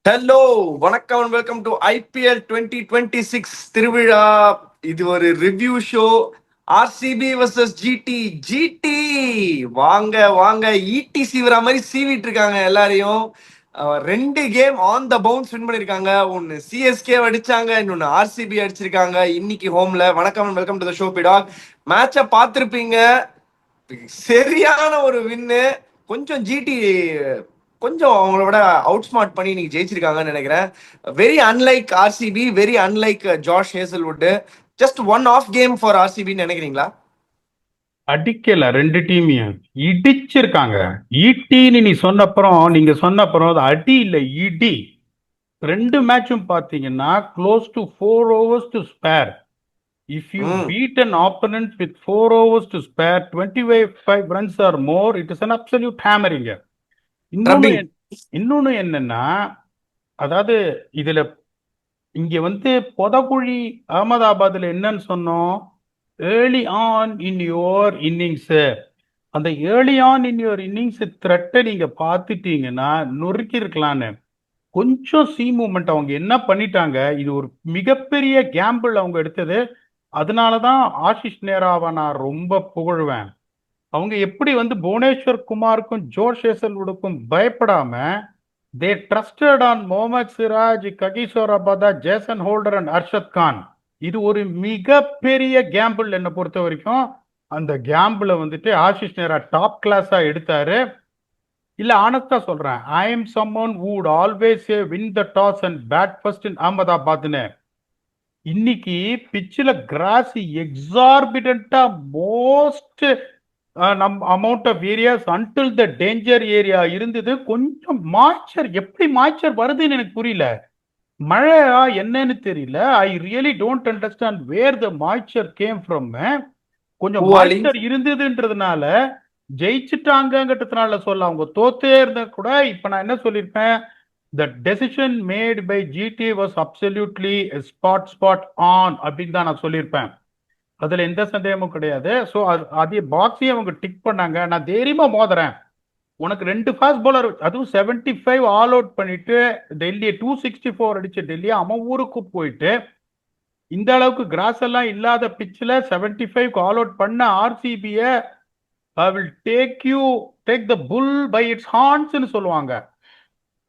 Hello, வணக்கம் and welcome to IPL 2026 திருவிழா. இது ஒரு review show. RCB versus GT. GT வாங்க வாங்க, ஈட்டி சீவுற மாதிரி சீவிட்டு இருக்காங்க எல்லாரையும். ரெண்டு game on the bounce win பண்ணிருக்காங்க. ஒன்னு சிஎஸ்கே அடிச்சாங்க, இன்னொன்னு ஆர்சிபி அடிச்சிருக்காங்க இன்னைக்கு ஹோம்ல. வணக்கம் and welcome to the show பிடாக். மேட்சை பார்த்துருப்பீங்க. சரியான ஒரு வின்னு. கொஞ்சம் ஜிடி கொஞ்சம் அவங்களோட அவுட் ஸ்மார்ட் பண்ணி நீங்க ஜெயிச்சிருக்காங்கன்னு நினைக்கிறேன். Very unlike RCB, very unlike Josh Hazlewood. Just one off game for ஆர்சிபின்னு நினைக்கிறீங்களா? அடிக்கல ரெண்டு டீமையும் இடிச்சிருக்காங்க. ஈட்டின்னு நீங்க சொன்ன அப்புறம் அது அடி இல்ல இடி. ரெண்டு மேட்சும் பாத்தீங்கன்னா close to 4 overs to spare. If you ம். beat an opponent with 4 overs to spare, 25 runs or more, it is an absolute hammering. இன்னொன்னு ரப்பிங். இன்னொன்னு என்னன்னா, அதாவது இதுல இங்க பொதக்குழி அகமதாபாத்ல என்னன்னு சொன்னோம், early on in your innings. அந்த early on in your innings த்ரெட்டை நீங்க பார்த்துட்டீங்கன்னா நொறுக்கி இருக்கலான்னு. கொஞ்சம் சி மூமெண்ட் அவங்க என்ன பண்ணிட்டாங்க, இது ஒரு மிகப்பெரிய கேம்பிள் அவங்க எடுத்தது. அதனாலதான் ஆஷிஷ் நேராவை நான் ரொம்ப புகழ்வேன். அவங்க எப்படி புவனேஸ்வர் குமாருக்கும் ஜோஷ் ஹேசல்வுட்டுக்கும் பயப்படாம they trusted on Mohammed Siraj, Kagiso Rabada, Jason Holder and Arshad Khan. இது ஒரு மிகப்பெரிய கேம்பிள் என்னை பொறுத்த வரைக்கும். அந்த கேம்பிள ஆஷிஷ் நேரா டாப் கிளாஸா எடுத்தாரு. இல்ல ஆனஸ்டா சொல்றேன், I am someone who'd always win the toss and bat first in அகமதாபாத்னு. இன்னைக்கு பிச்சில் கிராஸ் எக்ஸார்பிடண்டா most amount of areas until the danger area இருந்தது. கொஞ்சம் மாய்ச்சர், எப்படி மாய்ச்சர் வருதுன்னு எனக்கு புரியல. மழையா என்னன்னு தெரியல. I really don't understand where the moisture came from. கொஞ்சம் பூவாலி. மாய்ச்சர் இருந்ததுன்றதுனால ஜெயிச்சுட்டாங்கன்றதுனால சொல்ல. அவங்க தோத்தே இருந்தா கூட இப்ப நான் என்ன சொல்லியிருப்பேன், the decision made by GT was absolutely spot on அப்படின்னு தான் நான் சொல்லியிருப்பேன். அதுல எந்த சந்தேகமும் கிடையாது. ஸோ அதே பாக்ஸையும் அவங்க டிக் பண்ணாங்க. நான் தைரியமா மோதுறேன், உனக்கு ரெண்டு ஃபாஸ்ட் பாலர், அதுவும் 75 ஆல் அவுட் பண்ணிட்டு டெல்லியை 264 அடிச்ச டெல்லியை அவன் ஊருக்கு போயிட்டு இந்த அளவுக்கு கிராஸ் எல்லாம் இல்லாத பிச்சில் 75 ஆல் அவுட் பண்ண ஆர்சிபிய I will take the bull by its ஹார்ன்ஸ்னு சொல்லுவாங்க.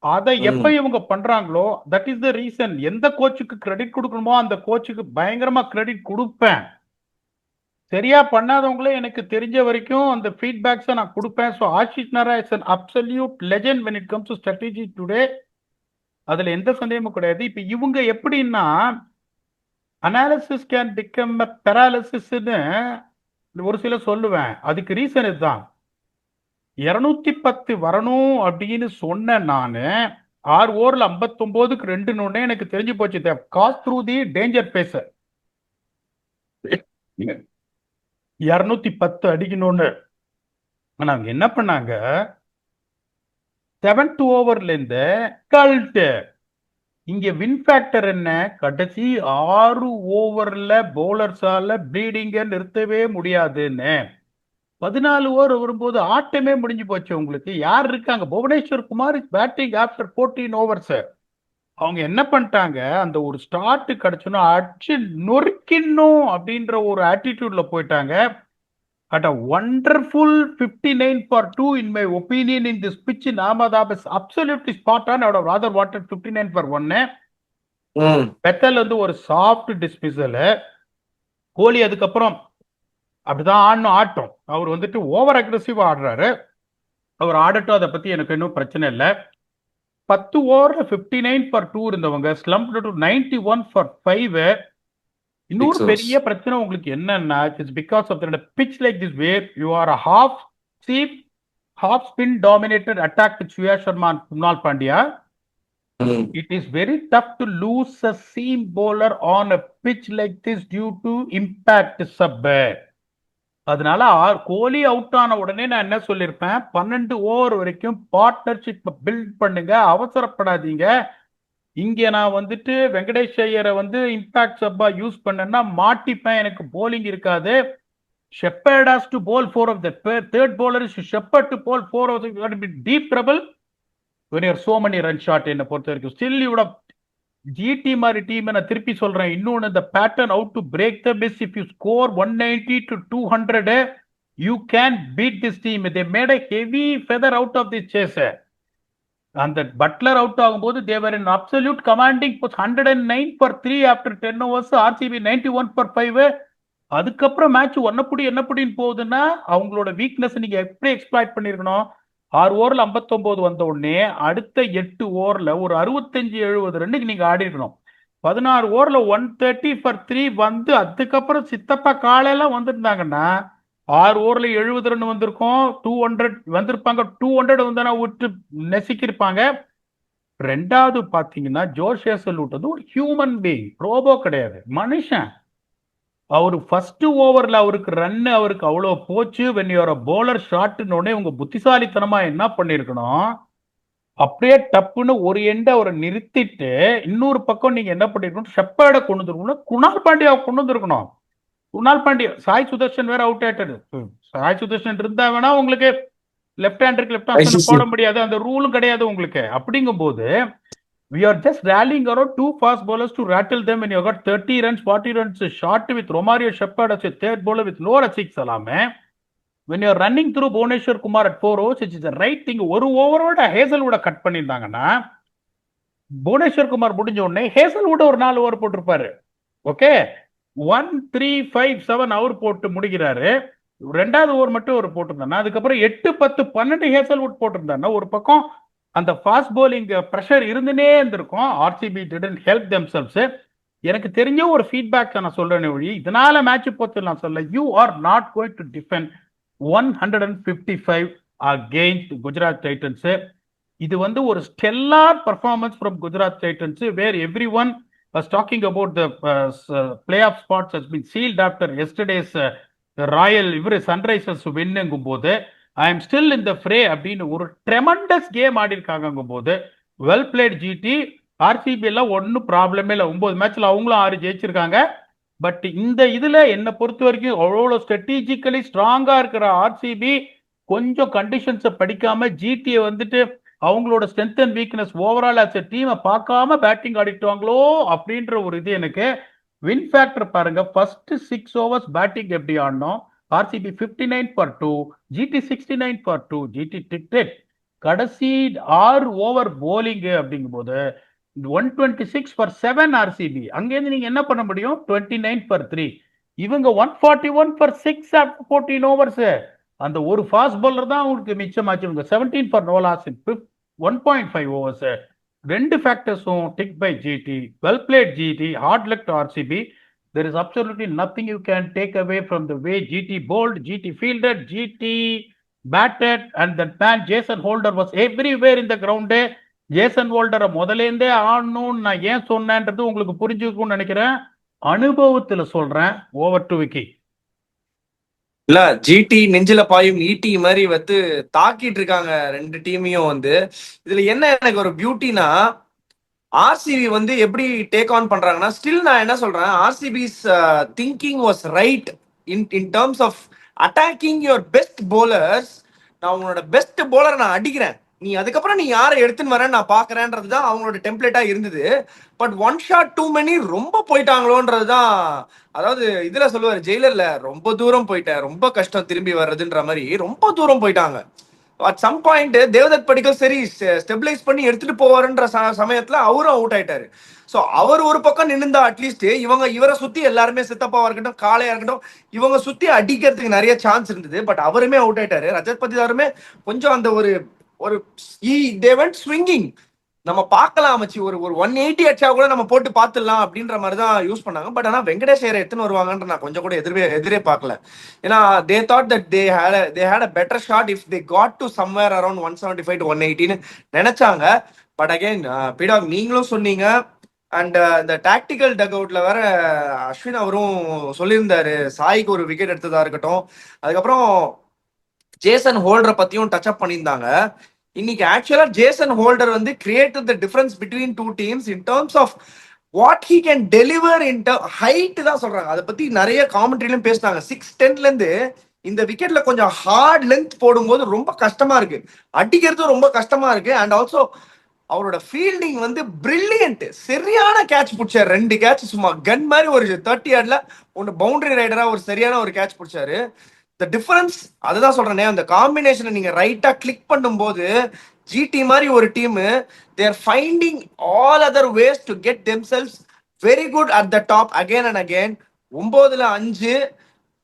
அதை எப்ப இவங்க பண்றாங்களோ தட் இஸ் த ரீசன். எந்த கோச்சுக்கு கிரெடிட் கொடுக்கணுமோ அந்த கோச்சுக்கு பயங்கரமா கிரெடிட் கொடுப்பேன். சரியா பண்ணாதவங்களே எனக்கு தெரிஞ்ச வரைக்கும் அந்த ஃபீட்பேக்ஸை நான் கொடுப்பேன். ஸோ ஆஷிஷ் நேரா is an absolute legend when it comes to strategy today. அதுல எந்த சந்தேகமும் கிடையாது. இப்ப இவங்க எப்படின்னா, அனாலிசிஸ் கேன் பிகம் அ பெராலிசிஸ்ன்னு ஒரு சில சொல்லுவேன். அதுக்கு ரீசன் இதுதான். 210 வரணும் அப்படின்னு சொன்னேன் நானு. 6 ஓவர்ல 59க்கு 2 எனக்கு தெரிஞ்சு போச்சு. Cause through the danger phase 210 அடிக்கணும்னு. ஆனா அவங்க என்ன பண்ணாங்க, 7th ஓவர்ல இருந்து கல்ட்டு. இங்க வின் ஃபேக்டர் என்ன, கடைசி 6 ஓவர்ல பவுலர்ஸால ப்ளீடிங்க நிறுத்தவே முடியாதுன்னு. 14 ஓவர் வரும்போது ஆட்டமே முடிஞ்சு போச்சு. உங்களுக்கு யார் இருக்காங்க, Bhuvneshwar Kumar is batting after 14 overs. அவங்க என்ன பண்ணிட்டாங்க, அந்த ஒரு ஸ்டார்ட் கிடைச்சோன்னா அடிச்சு நொறுக்கிடணும் அப்படின்ற ஒரு ஆட்டிடியூட்ல போயிட்டாங்க. At a wonderful 59 for 2 in my opinion in this pitch in Ahmedabad is absolutely spot on. I would have rather wanted 59 for 1. Bethel ஒரு சாஃப்ட் டிஸ்மிசல். கோலி அதுக்கப்புறம் அப்படிதான் ஆடணும் ஆட்டம். அவர் ஓவர் அக்ரெசிவா ஆடுறாரு. அவர் ஆடட்டும், அதை பத்தி எனக்கு இன்னும் பிரச்சனை இல்லை. 10 ஓவர்ல 59 for 2 இருந்தவங்க ஸ்லம்ப் டு 91 for 5. இன்னொரு பெரிய பிரச்சனை உங்களுக்கு என்னன்னா, it's because of the pitch like this where you are a half seam half spin dominated attack with Suyash Sharma and Krunal Pandya. It is very tough to lose a seam bowler on a pitch like this due to impact sub. அதனால கோலி out ஆன உடனே நான் என்ன சொல்லியிருப்பேன், 12 over வரைக்கும் partnership build பண்ணுங்க, அவசரப்படாதீங்க. இங்க நான் வெங்கடேஷ் ஐயரை இம்பாக்ட் சப்பா யூஸ் பண்ணேன்னா மாட்டிப்பேன், எனக்கு போலிங் இருக்காது. Shepherd has to bowl 4 of the third bowler is Shepherd to bowl 4 of the deep trouble. when you're so many run short என்ன பொறுத்த வரைக்கும் still you would have GT மாதிரி டீம் நான் திருப்பி சொல்றேன். இன்னொன்னு இந்த pattern out to break the miss. If you score 190 to 200 you can beat this team. they made a heavy feather out of this chase. அந்த பட்லர் அவுட் ஆகும்போது they were in absolute commanding 109 for 3 after 10 overs. RCB 91 for 5. அதுக்கப்புறம் match என்னப்படின்னு போகுதுன்னா அவங்களோட weakness நீங்க எப்படி exploit பண்ணிருக்கணும். 6 ஓவர்ல 59 வந்த உடனே அடுத்த 8 ஓவர்ல ஒரு 65-70 ரன்னுக்கு நீங்க ஆடி இருக்கணும். 16 ஓவர்ல 130 for 3 வந்து அதுக்கப்புறம் சித்தப்பா காலையெல்லாம் வந்திருந்தாங்கன்னா 6 ஓவர்ல 70 ரன் வந்திருக்கும். 200 வந்திருப்பாங்க. 200 வந்தா விட்டு நெசிக்கிருப்பாங்க. ரெண்டாவது பாத்தீங்கன்னா ஜோஷ் ஹேசல்வுட் வந்து ஒரு ஹியூமன் பீயிங், ரோபோ கிடையாது, மனுஷன். அவரு ஃபர்ஸ்ட் ஓவர்ல அவருக்கு ரன் அவருக்கு அவ்வளவு போச்சு. வென் யூஆர் போலர் ஷாட்னு உடனே உங்க புத்திசாலித்தனமா என்ன பண்ணிருக்கணும், அப்படியே டப்புன்னு ஒரு எண்டை அவரை நிறுத்திட்டு இன்னொரு பக்கம் நீங்க என்ன பண்ணிருக்கணும், ஷெப்பர்டை கொண்டு வந்துருக்கணும், குணால் பாண்டியாவை கொண்டு வந்திருக்கணும். குணால் பாண்டியா, சாய் சுதர்ஷன் வேற அவுட் ஆயிட்டாரு. சாய் சுதர்ஷன் இருந்தா வேணா உங்களுக்கு லெஃப்ட் ஹேண்டருக்கு லெஃப்ட் ஆப்ஷன் போட முடியாது, அந்த ரூலும் கிடையாது உங்களுக்கு. அப்படிங்கும் போது we are just rallying around 2 fast bowlers to rattle them when you got 30 runs 40 runs short with Romario Shepherd as a third bowler with no Rashid Salame. when you are running through Bhuvneshwar Kumar at 4 overs, which is the right thing. ஒரு ஓவரோட ஹேசல்வுட cut பண்ணியிருந்தாங்கன்னா புவனேஸ்வர் குமார் முடிஞ்ச உடனே ஹேசல்வுட ஒரு 4 over போட்டிருப்பாரு. Okay, 1 3 5 7 அவர் போட்டு முடிக்கிறாரு. ரெண்டாவது over மட்டும் ஒரு போட்டிருந்தானா அதுக்கப்புறம் 8 10 12 ஹேசல்வுட் போட்டிருந்தாங்கன்னா ஒரு பக்கம் அந்த ஃபாஸ்ட் போலிங் ப்ரெஷர் இருந்துனே இருந்திருக்கும். RCB didn't help themselves. எனக்கு தெரிஞ்ச ஒரு ஃபீட்பேக் நான் சொல்றேன் ஒழி, இதனால மேட்ச் போத்து நான் சொல்ல, you are not going to defend 155 against Gujarat Titans. இது வந்து ஒரு stellar performance from Gujarat Titans, where every one was talking about the playoff spots has been sealed after yesterday's Royal இவரு சன்ரைசர்ஸ் வின்னுங்கும் போது ஐ எம் ஸ்டில் இன் த ஃப்ரே அப்படின்னு ஒரு tremendous game ஆடி இருக்காங்கும் போது well played GT. RCB எல்லாம் ஒன்றும் ப்ராப்ளமே இல்லை, 9 மேட்ச்ல அவங்களும் 6 ஜெயிச்சிருக்காங்க. பட் இந்த இதுல என்னை பொறுத்த வரைக்கும் அவ்வளோ ஸ்ட்ராட்டஜிக்கலி ஸ்ட்ராங்கா இருக்கிற ஆர்சிபி கொஞ்சம் கண்டிஷன்ஸை படிக்காம ஜிடியை வந்துட்டு அவங்களோட strength and weakness overall as a டீமை பார்க்காம பேட்டிங் ஆடிட்டுவாங்களோ அப்படின்ற ஒரு இது எனக்கு. வின் ஃபேக்டர் பாருங்க, ஃபர்ஸ்ட் 6 overs பேட்டிங் எப்படி ஆடணும், RCB 59 for 2, GT 69 for 2, GT dictated. கடைசி 6 ஓவர் போலிங் அப்படிங்கும் போது 126 for 7 ஆர்சிபி. அங்கேருந்து நீங்க என்ன பண்ண முடியும், 29 for 3. இவங்க 141 for 6 after 14 overs. அந்த ஒரு ஃபாஸ்ட் பவுலர் தான் உங்களுக்கு மிச்சமாச்சு. இவங்க 17 for no loss in 1.5 overs. ரெண்டு ஃபேக்டர்ஸும் ticked by GT. Well played GT, hard luck to RCB. There is absolutely nothing you can take away from the way GT bowled, GT fielded, GT batted, and that man Jason Holder was everywhere in the ground. Jason ஹோல்டரை முதலேருந்தே ஆடணும்னு நான் ஏன் சொன்னேன்றது உங்களுக்கு புரிஞ்சுக்கும்னு நினைக்கிறேன், அனுபவத்துல சொல்றேன். Over to Vicky. இல்ல, ஜிடி நெஞ்சில பாயும் ஈட்டி மாதிரி வந்து தாக்கிட்டு இருக்காங்க ரெண்டு டீமையும் வந்து. இதுல என்ன எனக்கு ஒரு பியூட்டினா, ஆர்சிபி வந்து எப்படி டேக் ஆன் பண்றாங்கன்னா, ஸ்டில் நான் என்ன சொல்றேன், RCB's thinking was right in terms of attacking your best bowlers. நான் உங்களோட பெஸ்ட் போலரை நான் அடிக்கிறேன், நீ அதுக்கப்புறம் நீ யாரை எடுத்துன்னு வரேன்னு நான் பாக்குறேன்றது தான் அவங்களோட டெம்ப்ளேட்டா இருந்தது. பட் 1 shot too many ரொம்ப போயிட்டாங்களோன்றது தான். அதாவது இதுல சொல்லுவாரு ஜெயிலர்ல, ரொம்ப தூரம் போயிட்டேன், ரொம்ப கஷ்டம் திரும்பி வர்றதுன்ற மாதிரி ரொம்ப தூரம் போயிட்டாங்க. அட் சம் பாயிண்ட் தேவதத் படிக்கல் சரி ஸ்டெபிலைஸ் பண்ணி எடுத்துட்டு போவாருன்ற சமயத்துல அவரும் அவுட் ஆயிட்டாரு. ஸோ அவர் ஒரு பக்கம் நின்றுந்தா அட்லீஸ்ட் இவரை சுத்தி எல்லாருமே சித்தப்பாவா இருக்கட்டும் காளையா இருக்கட்டும் இவங்க சுத்தி அடிக்கிறதுக்கு நிறைய சான்ஸ் இருந்தது. பட் அவருமே அவுட் ஆயிட்டாரு. ரஜத் பதிதாருமே கொஞ்சம் அந்த ஒரு they went swinging. நம்ம பார்க்கலாம் மச்சி, ஒரு 180 அடிச்சா கூட நம்ம போட்டு பார்த்துடலாம் அப்படின்ற மாதிரி தான் யூஸ் பண்ணாங்க. பட் ஆனால் வெங்கடேஷ் ஐயரை எடுத்துன்னு வருவாங்கன்ற நான் கொஞ்சம் கூட எதிரே பார்க்கல. ஏன்னா they thought that they had a better shot if they got to somewhere around 175 to 180 நினைச்சாங்க. பட் அகைன் பிடாக் நீங்களும் சொன்னீங்க, அண்ட் இந்த டாக்டிக்கல் டக் அவுட்ல வேற அஸ்வின் அவரும் சொல்லியிருந்தாரு சாய்க்கு ஒரு விக்கெட் எடுத்ததா இருக்கட்டும். அதுக்கப்புறம் ஜேசன் ஹோல்டரை பத்தியும் டச் அப் பண்ணியிருந்தாங்க. இன்னைக்கு ஆக்சுவலா ஜேசன் ஹோல்டர் வந்து created the difference between two teams in terms of what he can deliver in height தான் சொல்றாங்க. அதை பத்தி நிறைய காமெண்ட்ரியிலும் பேசினாங்க. 6'10" இந்த விக்கெட்ல கொஞ்சம் ஹார்ட் லென்த் போடும்போது ரொம்ப கஷ்டமா இருக்கு, அடிக்கிறதும் ரொம்ப கஷ்டமா இருக்கு. அண்ட் ஆல்சோ அவரோட ஃபீல்டிங் வந்து பிரில்லியன்ட். சரியான கேட்ச் பிடிச்சாரு, 2 கேட்ச் சும்மா கன் மாதிரி. ஒரு 30 யார்ட்ல ஒன்னு பவுண்டரி ரைடரா ஒரு சரியான ஒரு கேட்ச் பிடிச்சாரு. த டிஃபரன்ஸ் அதுதான் சொல்றேனே, அந்த காம்பினேஷனை நீங்க ரைட்டா கிளிக் பண்ணும்போது ஜிடி மாதிரி ஒரு team there finding all other ways to get themselves very good at the top again and again. 9-5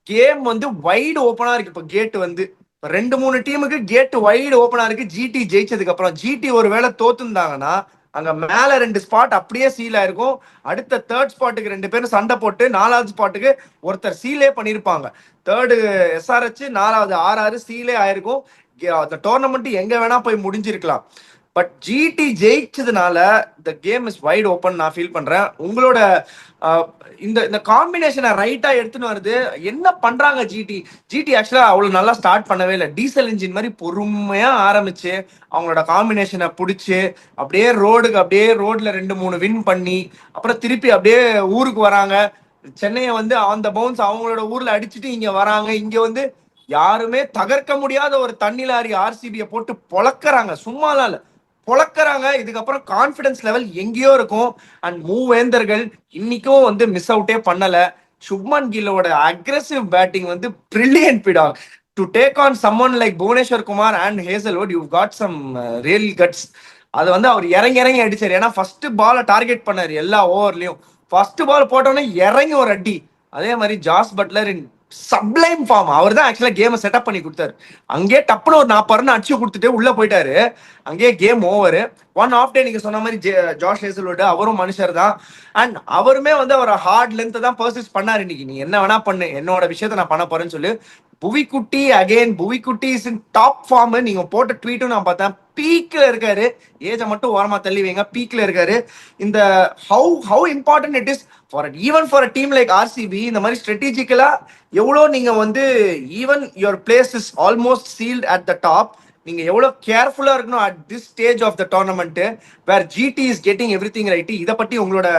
game வந்து வைடு ஓப்பனா இருக்கு. இப்ப கேட் வந்து 2-3 டீமுக்கு கேட் வைடு ஓப்பனா இருக்கு. ஜிடி ஜெயிச்சதுக்கு அப்புறம் ஜிடி ஒருவேளை தோத்துந்தாங்கன்னா அங்க மேல 2 ஸ்பாட் அப்படியே சீல் ஆயிருக்கும். அடுத்த தேர்ட் ஸ்பாட்டுக்கு 2 பேரும் சண்டை போட்டு 4வது ஸ்பாட்டுக்கு ஒருத்தர் சீலே பண்ணிருப்பாங்க. தேர்டு எஸ்ஆர்ஹெச், 4வது ஆர்ஆர் சீலே ஆயிருக்கும். அந்த டோர்னமெண்ட் எங்க வேணா போய் முடிஞ்சிருக்கலாம். பட் ஜிடி ஜெயிச்சதுனால the game is wide open நான் ஃபீல் பண்றேன். உங்களோட இந்த இந்த காம்பினேஷனை ரைட்டா எடுத்துன்னு வருது. என்ன பண்றாங்க ஜிடி? ஜிடி ஆக்சுவலா அவ்வளவு நல்லா ஸ்டார்ட் பண்ணவே இல்லை. டீசல் இன்ஜின் மாதிரி பொறுமையா ஆரம்பிச்சு அவங்களோட காம்பினேஷனை பிடிச்சி அப்படியே ரோட்ல 2-3 வின் பண்ணி அப்புறம் திருப்பி அப்படியே ஊருக்கு வராங்க. சென்னையை வந்து அந்த பவுன்ஸ் அவங்களோட ஊர்ல அடிச்சுட்டு இங்க வராங்க. இங்க வந்து யாருமே தகர்க்க முடியாத ஒரு தண்ணி லாரி ஆர்சிபியை போட்டு பொழக்கிறாங்க. சும்மாலாம் இல்ல, பொழக்கிறாங்க. இதுக்கப்புறம் கான்பிடன்ஸ் லெவல் எங்கேயோ இருக்கும். அண்ட் மூவேந்தர்கள் இன்னைக்கும் வந்து மிஸ் அவுட்டே பண்ணல. சுப்மன் கில்லோட அக்ரெசிவ் பேட்டிங் வந்து பிரில்லியன்ட் பிடா. To take on someone like Bhuvneshwar Kumar and Hazlewood, you got some real guts. அது வந்து அவர் இறங்கி இறங்கி அடிச்சாரு. ஏன்னா ஃபர்ஸ்ட் பாலை டார்கெட் பண்ணாரு எல்லா ஓவர்லயும். ஃபர்ஸ்ட் பால் போட்டோன்னே இறங்கி ஒரு அடி. அதே மாதிரி ஜாஸ் பட்லர் இன் சப்ளைம் ஃபார்ம். அவர் தான் ஆக்சுவலா கேமை செட்டப் பண்ணி கொடுத்தாரு. அங்கேயே டப்புனு ஒரு 40 ரன் அடிச்சு கொடுத்துட்டு உள்ள போயிட்டாரு. அங்கேயே கேம் ஓவர். 1 ஆஃப் டே நீங்க சொன்ன மாதிரி ஜாஷ் ஹேசல்வுட் அவரும் மனுஷர் தான். அண்ட் அவருமே வந்து அவர் ஹார்ட் லென்த் தான் பர்சஸ் பண்ணாரு. இன்னைக்கு நீ என்ன வேணா பண்ணு, என்னோட விஷயத்த நான் பண்ண போறேன்னு சொல்லி புவிக்குட்டி அகைன் புவிக்குட்டி இஸ் இன் டாப் ஃபார்ம். நீங்க போட்ட ட்வீட்டும் நான் பார்த்தேன். பீக்ல இருக்காரு. ஏஜை மட்டும் ஓரமா தள்ளி வைங்க, பீக்ல இருக்காரு. இந்த how important it is for even for a team like RCB. இந்த மாதிரி ஸ்ட்ராட்டஜிக்கலா எவ்வளோ நீங்க வந்து even your place is almost sealed at the top. நீங்க எவ்வளவு கேர்ஃபுல்லா இருக்கணும் at this stage of the tournament where GT is getting everything right. இதை பத்தி உங்களோட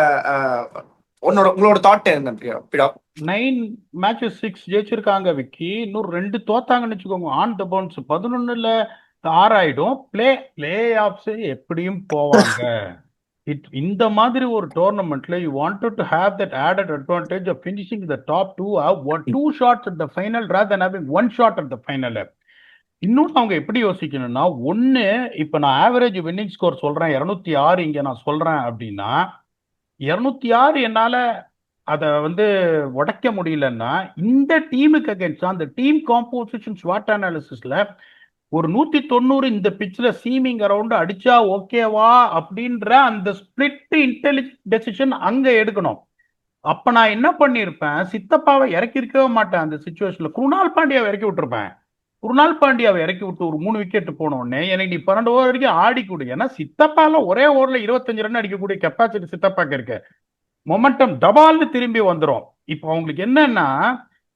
தாட் என்ன பிடா? 9 மேட்சஸ் 6 ஜெயிச்சிருக்காங்க விக்கி. இன்னும் 2 தோத்தாங்கன்னு வச்சுக்கோங்க. ஆன் த பவுன்ஸ் 11ல 6 ஆயிடும். பிளே ஆஃப்ஸ் எப்படியும் போவாங்க. இந்த மாதிரி ஒரு டோர்னமெண்ட்ல you wanted to have that added advantage of finishing the top 2 2 shots at the final rather than having 1 shot at the final. இன்னொன்று அவங்க எப்படி யோசிக்கணும்னா, ஒன்று இப்போ நான் ஆவரேஜ் வின்னிங் ஸ்கோர் சொல்றேன் 206 இங்க நான் சொல்றேன் அப்படின்னா 206 என்னால அதை வந்து உடைக்க முடியலன்னா இந்த டீமுக்கு அகேன்ஸ்ட் அந்த டீம் காம்போசிஷன் ஸ்வாட் அனாலிசிஸ்ல ஒரு 190 இந்த பிச்சில் சீமிங் அரவுண்ட் அடிச்சா ஓகேவா அப்படின்ற அந்த ஸ்பிளிட் இன்டெலிஜென்ட் டெசிஷன் அங்க எடுக்கணும். அப்ப நான் என்ன பண்ணிருப்பேன், சித்தப்பாவை இறக்கி இருக்கவே மாட்டேன். அந்த சிச்சுவேஷன்ல குருணால் பாண்டியாவை இறக்கி விட்டுருப்பேன். குருணால் பாண்டியாவை இறக்கி விட்டு ஒரு 3 விக்கெட் போன உடனே எனக்கு நீ 12 ஓவர் வரைக்கும் ஆடி கொடு. ஏன்னா சித்தப்பால ஒரே ஓவர்ல 25 ரன் அடிக்கக்கூடிய கெப்பாசிட்டி சித்தப்பாக்கு இருக்கு. மொமெண்டம் டபால்னு திரும்பி வந்துடும். இப்போ அவங்களுக்கு என்னன்னா,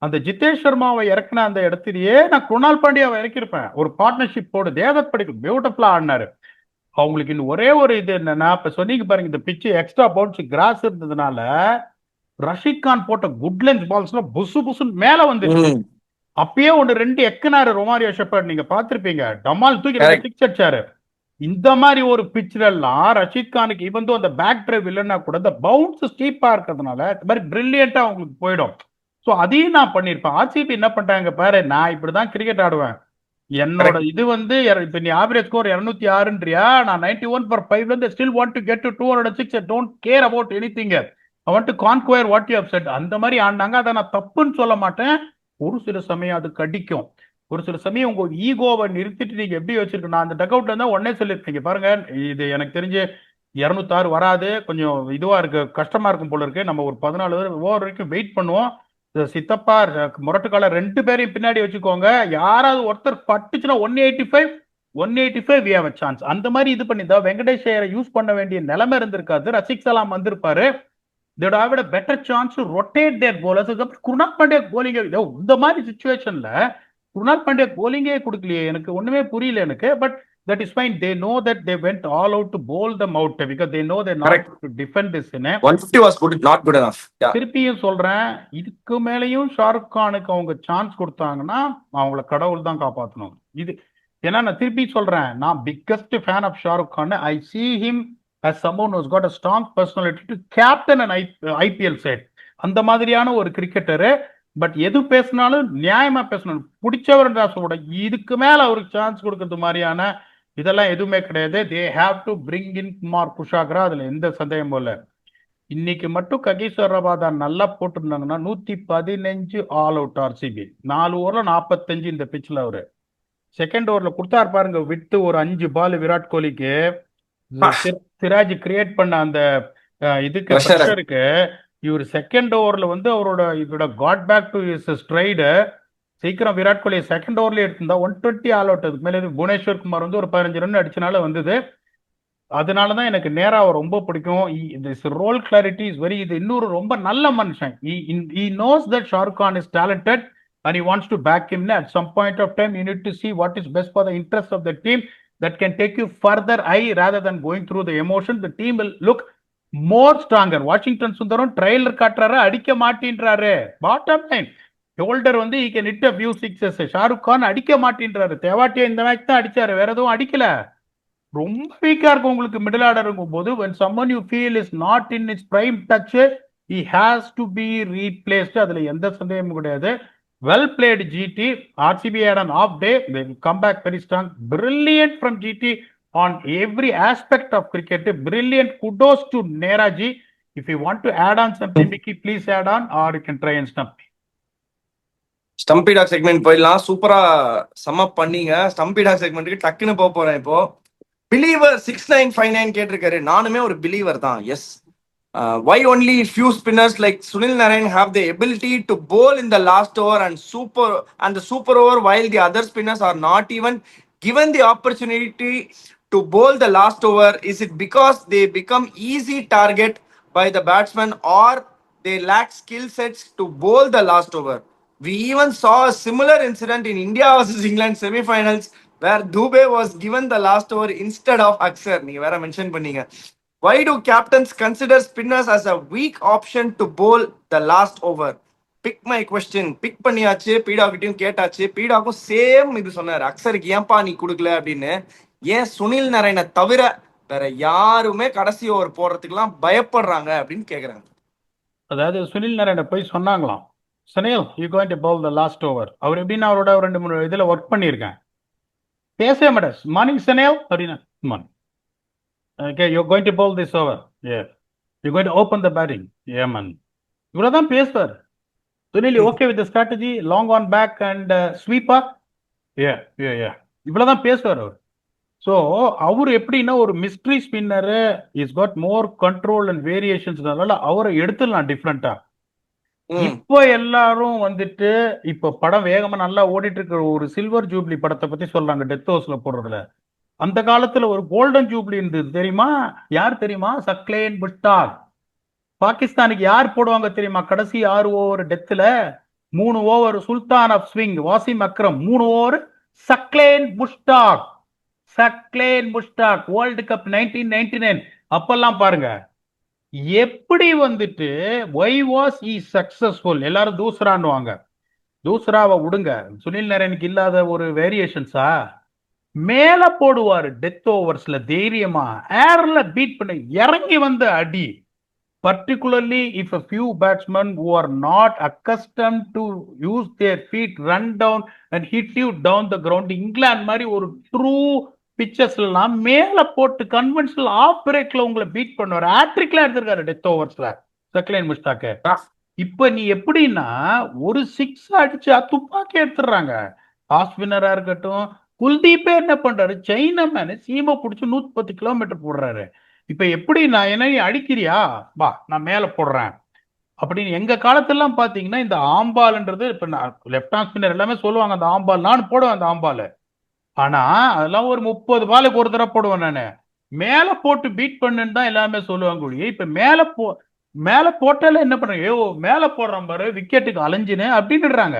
அந்த ஜிதேஷ் சர்மாவை இறக்குன அந்த இடத்துலயே நான் குருணால் பாண்டியாவை இறக்கிருப்பேன். ஒரு பார்ட்னர்ஷிப் போடு. தேவத் படிக்கும் பியூட்டிஃபுல்லா ஆடினாரு. அவங்களுக்கு இன்னும் ஒரே ஒரு இது என்னன்னா, இப்ப சொன்னீங்க பாருங்க, இந்த பிச்சு எக்ஸ்ட்ரா பவுன்ஸ் கிராஸ் இருந்ததுனால ரஷீத் கான் போட்ட குட் லென்த் பால்ஸ்லாம் புசு புசுன்னு மேல வந்துருச்சு. அப்பயே 1-2 எக்குனாரு ரொமாரியோ ஷெப்பர்ட், நீங்க பாத்திருப்பீங்க. டமால் தூக்கி 6 அடிச்சாரு. இந்த மாதிரி ஒரு பிச்சில் எல்லாம் ரஷீத் கானுக்கு இவன் அந்த பேக் டிரைவ் இல்லைன்னா கூட இந்த பவுன்ஸ் ஸ்டீப்பா இருக்கிறதுனால இந்த மாதிரி பிரில்லியண்டா அவங்களுக்கு போயிடும். ஸோ அதையும் நான் பண்ணியிருப்பேன். ஆர்சிபி என்ன பண்ணிட்டாங்க பாரு, நான் இப்படிதான் கிரிக்கெட் ஆடுவேன். என்னோட இது வந்து இப்ப நீ ஆவரேஜ் ஸ்கோர் 206ன்றியா, நான் 91 for 5 இருந்து still want to get to 206. Don't care about anything. I want to conquer what you have set. அந்த மாதிரி ஆடினாங்க. அதை நான் தப்புன்னு சொல்ல மாட்டேன். ஒரு சில சமயம் அது கடிக்கும். ஒரு சில சமயம் உங்க ஈகோவை நிறுத்திட்டு நீங்க எப்படி வச்சிருக்கணும். அந்த டக் அவுட்ல இருந்தா உடனே சொல்லிருக்கீங்க பாருங்க, இது எனக்கு தெரிஞ்சு 206 வராது, கொஞ்சம் இதுவா இருக்கு, கஷ்டமா இருக்கும் போல இருக்கு, நம்ம ஒரு 14 ஓவர் வரைக்கும் வெயிட் பண்ணுவோம். சித்தப்பா முரட்டுக்கால 2 பேரையும் பின்னாடி வச்சுக்கோங்க, யாராவது ஒருத்தர் பட்டுச்சுன்னா 185 we have a chance. அந்த மாதிரி இது பண்ணிதான் வெங்கடேஷ் ஐயரை யூஸ் பண்ண வேண்டிய நிலைமை இருந்திருக்காது. ரசிக் சலாம் வந்திருப்பாரு. they would have a better chance to rotate their bowlers. Krunal Pandya bowling இந்த மாதிரி சிச்சுவேஷன்ல குருணால் பாண்டியா போலிங்கே கொடுக்கலையே, எனக்கு ஒண்ணுமே புரியல எனக்கு. But that is fine. They know that they went all out to bowl them out because they know they're not Correct. to defend this. 150 was good, not good enough. Yeah. திருப்பியும் சொல்றேன், இதுக்கு மேலேயும் ஷாருக் கானுக்கு அவங்க சான்ஸ் கொடுத்தாங்கன்னா அவங்கள கடவுள் தான் காப்பாற்றணும். இது ஏன்னா நான் திருப்பி சொல்றேன், நான் biggest fan of Shahrukh Khan. I see him as someone who's got a strong personality to captain an IPL side. அந்த மாதிரியான ஒரு கிரிக்கெட்டரு. பட் எது பேசினாலும் நியாயமா பேசணும். பிடிச்சவர் சொல்ல, இதுக்கு மேல அவருக்கு சான்ஸ் கொடுக்கறது மாதிரியான இதெல்லாம் எதுவுமே கிடையாது. They have to bring in Kumar Kushagra, அதுல எந்த சந்தேகமும் இல்லை. இன்னைக்கு மட்டும் ககிசோர் ரபாதான் நல்லா போட்டிருந்தாங்கன்னா 115 ஆல் அவுட் ஆர்சிபி. 4 ஓவர்ல 45 இந்த பிச்சில். அவரு செகண்ட் ஓவர்ல கொடுத்தாரு பாருங்க, விட்டு ஒரு 5 பால் விராட் கோலிக்கு. சிராஜ் கிரியேட் பண்ண அந்த இதுக்கு பிரஷருக்கு இவர் செகண்ட் ஓவர்ல வந்து அவரோட இதோட got back to his stride. சீக்கிரம் விராட் கோலி செகண்ட் ஓவர்ல எடுத்திருந்தா 120 ஆல் அவுட். அதுக்கு மேலே புவனேஸ்வர் குமார் வந்து ஒரு 15 ரன் அடிச்சனால வந்தது. அதனாலதான் எனக்கு நேரா அவர் ரொம்ப பிடிக்கும். Role clarity is very. இது இன்னொரு ரொம்ப நல்ல மனுஷன். he knows that Shahrukh Khan is talented and he wants to back him. At some point of time you need to see what is best for the interest of the team that can take you further rather than going through the emotion. The team will look more stronger. Washington Sundaram trailer காட்டுறாரு, அடிக்க மாட்டேன்றாரு. Bottom line Holder வந்து he can hit a few sixes. Shahrukh Khan அடிக்க மாட்டேன்றாரு. தேவாட்டியா இந்த match தான் அடிச்சாரு, வேற எதுவும் அடிக்கல. ரொம்ப வீக்கா இருக்கும் உங்களுக்கு மிடில் ஆர்டர் இருக்கும் போது. when someone you feel is not in its prime touch, he has to be replaced. அதுல எந்த சந்தேகமும் கிடையாது. well played GT. RCB had an off day, they will come back very strong. Brilliant from GT on every aspect of cricket. Brilliant. Kudos to Neraji. If you want to add on something, Vicky, please add on, or you can try and stump me. Stumpy talk segment போயிடலாம். சூப்பரா sum up பண்ணீங்க. ஸ்டம்பி talk செக்மெண்ட்டுக்கு டக்குன்னு போக போறேன் இப்போ. Believer 6959 கேட்டிருக்காரு. நானுமே ஒரு பிலீவர் தான். S. Why only few spinners like Sunil Narine have the ability to bowl in the last over and the super over, while the other spinners are not even given the opportunity to bowl the last over? Is it because they become easy target by the batsman, or they lack skill sets to bowl the last over? We even saw a similar incident in India versus England semi-finals where Dubey was given the last over instead of Axar. நீங்க வேற mention பண்ணீங்க. Why do captains consider spinners as a weak option to bowl the last over? Pick my question. Pick பண்ணியாச்சு, பீடா கிட்டையும் கேட்டாச்சு. பீடாக்கும் same இது சொன்னாரு, அக்சருக்கு ஏன்பா நீ கொடுக்கல அப்படின்னு. ஏன் சுனில் நரேனை தவிர வேற யாருமே கடைசி ஓவர் போடுறதுக்கெல்லாம் பயப்படுறாங்க அப்படின்னு கேக்குறாங்க. அதாவது சுனில் நரேனை போய் சொன்னாங்களாம், Sunil you going to bowl the last over. அவர் எப்படின்னா அவரோட 2-3 இதுல ஒர்க் பண்ணியிருக்கேன். பேசவே மாட்டார். மார்னிங் சுனில் அப்படின்னா morning. Okay, you're going to bowl this over. Yeah. You're going to open the batting. Yeah, man. இவ்வளவுதான் பேசுவார். Sunil okay with strategy, long on back and ஸ்வீப்பா. இவ்வளவுதான் பேசுவார் அவர். ஸோ அவர் எப்படின்னா ஒரு mystery spinner, is got more control and வேரியேஷன்ஸ்னால அவரை எடுத்துடலாம் டிஃப்ரெண்டா. இப்போ எல்லாரும் வந்துட்டு இப்ப படம் வேகமா நல்லா ஓடிட்டு இருக்கிற ஒரு சில்வர் ஜூப்ளி படத்தை பத்தி சொல்றாங்க, டெத் ஹவுஸ்ல போடுறதுல. அந்த காலத்துல ஒரு கோல்டன் ஜூப்ளி இருந்தது தெரியுமா? யார் தெரியுமா? சக்லேன் புஷ்டாக். பாகிஸ்தானுக்கு யார் போடுவாங்க தெரியுமா? கடைசி 6 ஓவர் டெத்துல 3 over sultan of swing Wasim Akram, 3 over Saqlain Mushtaq. Saqlain Mushtaq world cup 1999 அப்பெல்லாம் பாருங்க எப்படி வந்துட்டு ஒய் வாஸ் இ சக்சஸ்ஃபுல். எல்லாரும் தூசரான்னுவாங்க. தூசராவை விடுங்க, சுனில் நரேனுக்கு இல்லாத ஒரு வேரியேஷன்ஸா? மேல போடுவாரு டெத் ஓவர்ஸ்ல தைரியமா, ஏர்ல பீட் பண்ணி இறங்கி வந்து அடி. particularly if a few batsmen who are not accustomed to use their feet run down and hit you down the ground. England மாதிரி ஒரு ட்ரூ பிச்சர்ஸ்லாம் மேல போட்டு கன்வென்ஷனல் ஆஃப் பிரேக்ல உங்களை பீட் பண்ணுவார். ஹேட்ரிக்ல எடுத்திருக்காரு டெத் ஓவர்ஸ்ல சக்லேன் முஷ்டாக். இப்ப நீ எப்படின்னா ஒரு 6 அடிச்சு துப்பாக்கி எடுத்துடுறாங்க. ஆஃப் ஸ்பின்னரா இருக்கட்டும், குல்தீப்பே என்ன பண்றாரு, சைனா மேனு சீமை பிடிச்சி 110 கிலோமீட்டர் போடுறாரு. இப்ப எப்படி நான் என்ன அடிக்கிறியா பா நான் மேல போடுறேன் அப்படின்னு. எங்க காலத்தெல்லாம் பாத்தீங்கன்னா இந்த ஆம்பால்ன்றது, இப்ப நான் லெப்ட் ஹேண்ட் ஸ்பின்னர் எல்லாமே சொல்லுவாங்க அந்த ஆம்பால், நான் போடுவேன் அந்த ஆம்பால். ஆனா அதெல்லாம் ஒரு 30 பாலுக்கு ஒரு தடவை போடுவேன் நானு. மேல போட்டு பீட் பண்ணுன்னு தான் எல்லாமே சொல்லுவாங்க. இப்ப மேல போட்டால என்ன பண்றேன், ஏ மேல போடுறான் பாரு விக்கெட்டுக்கு அலைஞ்சுன்னு அப்படின்னுடுறாங்க.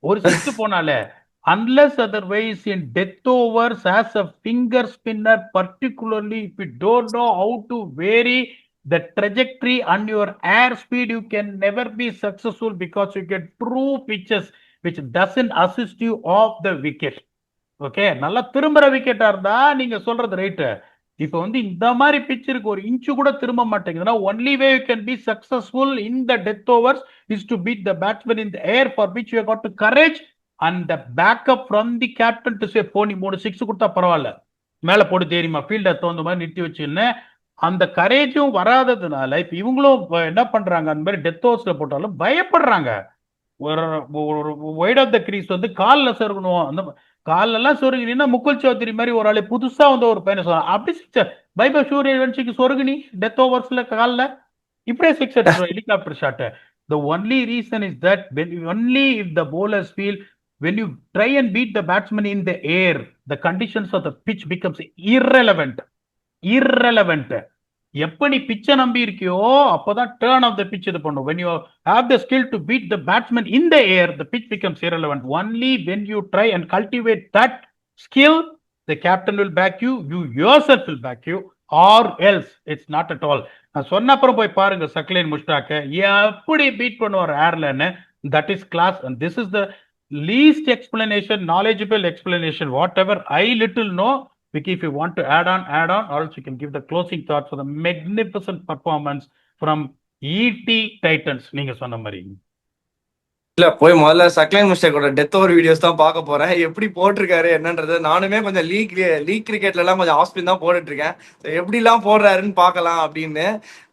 ஒரு 6 போனாலே unless otherwise in death overs as a finger spinner, particularly if you don't know how to vary the trajectory and your air speed, you can never be successful because you get true pitches which doesn't assist you off the wicket. Okay, நல்லா திரும்புற விக்கெட்டா இருந்தா நீங்க சொல்றது right. இப்ப வந்து இந்த மாதிரி pitch இருக்கு, ஒரு இன்ச்சு கூட திரும்ப மாட்டேங்குதுன்னா only way you can be successful in the death overs is to beat the batsman in the air, for which you got to courage and the backup from the captain to say போனி 3 6 கொடுத்தா பரவாயில்ல, மேல போட்டு தெரியுமா fielder தகுந்த மாதிரி நிறுத்தி வச்சுன்னு. அந்த கரேஜும் வராததுனால இப்ப இவங்களும் என்ன பண்றாங்க, அந்த மாதிரி டெத் ஓவர்ஸ்ல போட்டாலும் பயப்படுறாங்க. ஒரு வைட் ஆஃப் த கிரீஸ் வந்து காலில் சொருகணும், அந்த காலெல்லாம் சொருகினா முகுல் சௌத்ரி மாதிரி ஒரு ஆளு புதுசா வந்து ஒரு பையனை சொல்றான், அப்படி சிக்ஸர் பைபா சூரியவன்ஷிக்கு சொருகினி டெத் ஓவர்ஸ்ல காலில் இப்படியே sixer helicopter shot. The only reason is that only if the bowlers feel when you try and beat the batsman in the air, the conditions of the pitch becomes irrelevant. எப்ப நீ பிச்சை நம்பி இருக்கியோ அப்பதான் turn of the pitch இது பண்ணும். when you have the skill to beat the batsman in the air, the pitch becomes irrelevant. Only when you try and cultivate that skill, the captain will back you, you yourself will back you, or else it's not at all. நான் சொன்ன அப்புறம் போய் பாருங்க சக்லைன் முஷ்டாக்க எப்படி beat பண்ணுவார் ஏர்லன்னு. that is class and this is the least explanation, knowledgeable explanation, whatever I little know. Vicky, if you want to add on, or else you can give the closing thoughts for the magnificent performance from ET Titans. நீங்க சொன்ன மாதிரி இல்ல, போய் முதல்ல Saqlain முஸ்டாக்கோட death over videos தான் பார்க்க போறேன், எப்படி போட்டிருக்காரு என்னன்றது. நானுமே கொஞ்சம் லீக் கிரிக்கெட்ல எல்லாம் கொஞ்சம் ஆஸ்பின் தான் போட்டுட்டு இருக்கேன், எப்படி எல்லாம் போடுறாருன்னு பார்க்கலாம் அப்படின்னு.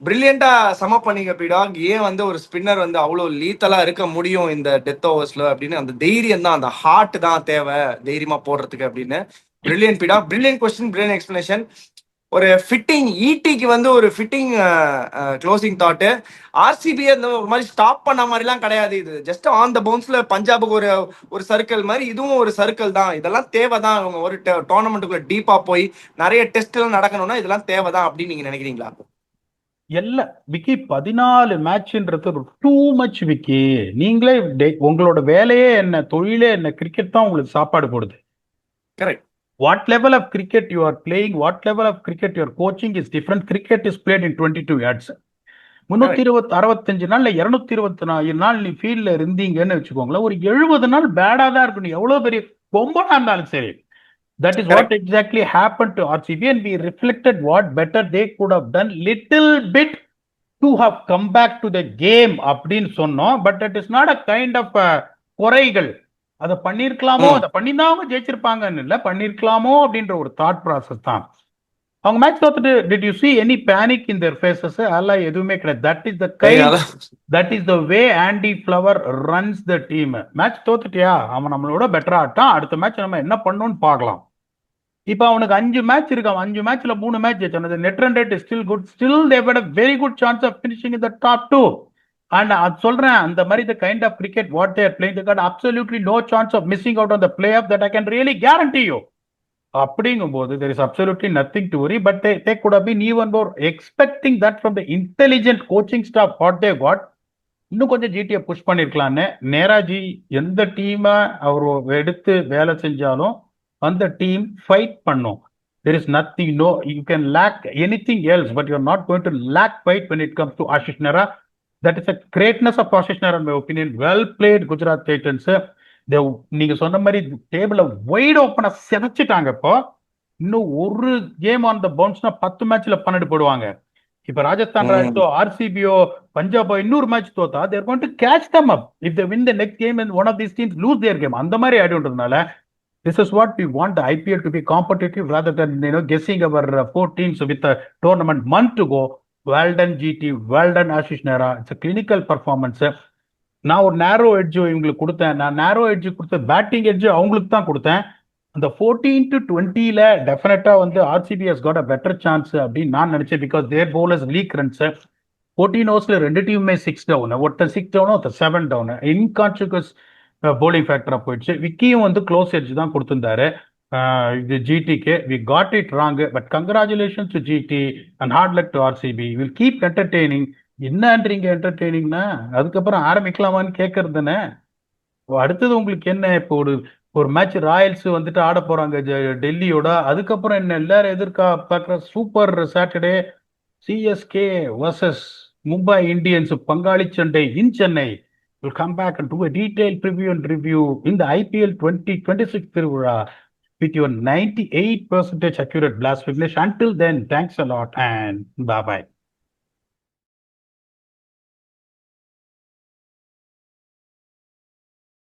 பிரில்லியண்டா சம பண்ணிங்க பீடாக். ஏன் வந்து ஒரு ஸ்பின்னர் வந்து அவ்வளவு லீத்தலா இருக்க முடியும் இந்த டெத் ஓவர்ஸ்ல அப்படின்னு, அந்த தைரியம் தான், அந்த ஹார்ட் தான் தேவை தைரியமா போடுறதுக்கு அப்படின்னு. பிரில்லியன்ட் பீடா, பிரில்லியன்ட் கொஸ்டின், பிரில்லியன்ட் எக்ஸ்பிளனேஷன். ஒரு ஃபிட்டிங் ஈடிக்கு வந்து ஒரு ஃபிட்டிங் க்ளோசிங் தாட்டு. ஆர்சிபி அந்த ஒரு மாதிரி ஸ்டாப் பண்ண மாதிரிலாம் கிடையாது, இது ஜஸ்ட் ஆன் த பவுன்ஸ்ல பஞ்சாபுக்கு ஒரு சர்க்கிள் மாதிரி இதுவும் ஒரு சர்க்கிள் தான். இதெல்லாம் தேவைதான், அவங்க ஒரு டோர்னமெண்ட்டுக்குள்ள டீப்பா போய் நிறைய டெஸ்ட் எல்லாம் நடக்கணும்னா இதெல்லாம் தேவைதான் அப்படின்னு நீங்க நினைக்கிறீங்களா? இல்ல விக்கி, 14 மேட்ச்ன்றது ஒரு டூ மச் விக்கி. நீங்களே உங்களோட வேலையே என்ன, தொழிலே என்ன, கிரிக்கெட் தான் உங்களுக்கு சாப்பாடு போடுது. Correct. What level of cricket you are playing, what level of cricket you are coaching is different. Cricket is played in 22 yards. 365 நாள் 224 நாள் நீ ஃபீல்ட்ல இருந்தீங்கன்னு வச்சுக்கோங்களேன், ஒரு 70 நாள் பேடா தான் இருக்கணும், எவ்வளவு பெரிய கொம்பனா இருந்தாலும் சரி. That is what exactly happened to RCB, and we reflected what better they could have done little bit to have come back to the game அப்படின்னு சொன்னோம். But that is not a kind of குறைகள். அதை பண்ணிருக்கலாமோ, அதை பண்ணிதான் அவங்க ஜெயிச்சிருப்பாங்கன்னு இல்ல, பண்ணிருக்கலாமோ அப்படின்ற ஒரு தாட் ப்ராசஸ் தான். அவங்க match தோத்துட்டு did you see any panic in their faces? அதெல்லாம் எதுவுமே கிடையாது. that is the way Andy Flower runs the team. Match தோத்துட்டியா, அவன் நம்மளோட பெட்டரா ஆட்டான், அடுத்த மேட்ச் நம்ம என்ன பண்ணணும்னு பார்க்கலாம். இப்ப அவனுக்கு 5 மேட்ச் இருக்கு, 5 மேட்ச்ல 3 மேட்ச் ஜெயிச்சான். Net run rate is still good, still they had a very good chance of finishing in the top 2. And அது சொல்றேன், அந்த மாதிரி the kind of cricket what they are playing, they got absolutely no chance of missing out on the playoff, that I can really guarantee you. அப்படிங்கும்போது there is absolutely nothing to worry, but they could have been even more expecting that from the intelligent coaching staff what they got. இன்னும் கொஞ்சம் ஜிடியை push பண்ணிருக்கலான்னு. நேராஜி எந்த டீமை அவர் எடுத்து வேலை செஞ்சாலும் அந்த team fight பண்ணும். There is nothing, no, you can lack anything else, but you are not going to lack fight when it comes to Ashish Nehra. That is a greatness of Ashish Nehra in my opinion. Well played Gujarat Titans. நீங்க சொன்ன மாதிரி டேபிள white ஓப்பனா செதைச்சிட்டாங்க. இப்போ இன்னும் ஒரு game on த பவுன்ஸ்னா 10 மேட்ச்ல 12 போடுவாங்க. இப்ப ராஜஸ்தான் ராயல்ஸோ ஆர்சிபியோ பஞ்சாபோ இன்னொரு match தோத்தா they are going to catch them up if they win the next game and one of these teams lose their game. அந்த மாதிரி ஆயிடும்ன்றதுனால this is what we want the IPL to be competitive rather than guessing our 4 teams with a tournament month to go. Well done GT, well done Ashish Nehra. It's a clinical performance. நான் ஒரு நேரோ edge இவங்களுக்கு கொடுத்தேன், நான் நேரோ edge கொடுத்த batting edge அவங்களுக்கு தான் கொடுத்தேன். அந்த 14-20 டெஃபினட்டா வந்து RCB has got a better chance அப்படின்னு நான் நினைச்சேன். Because their bowlers leak runs 14 ஓவர்ஸ்ல 2 டீமுமே 6 டவுன், ஒருத்தர் 6 டவுன், ஒருத்தர் 7 டவுன். இன்கான்சியஸ் bowling ஃபேக்டரா போயிடுச்சு. விக்கியும் வந்து க்ளோஸ் எட்ஜ் தான் கொடுத்திருந்தாரு இது ஜிடிக்கு. We got it wrong, but congratulations to GT and hard luck to RCB. Will keep entertaining. என்னன்றீங்க என்டர்டெய்னிங்னா அதுக்கப்புறம் ஆரம்பிக்கலாமான்னு கேட்கறதுன்னு. அடுத்தது உங்களுக்கு என்ன? இப்போ ஒரு ஒரு மேட்ச் ராயல்ஸ் வந்துட்டு ஆட போறாங்க டெல்லியோட. அதுக்கப்புறம் என்ன, எல்லாரும் பார்க்குற super Saturday CSK versus Mumbai Indians பங்காளி சண்டை இன் Chennai. We'll come back and do a detailed preview and review in the IPL 2026 Tiruvizha with your 98% accurate blast Vignesh. Until then, thanks a lot and bye bye.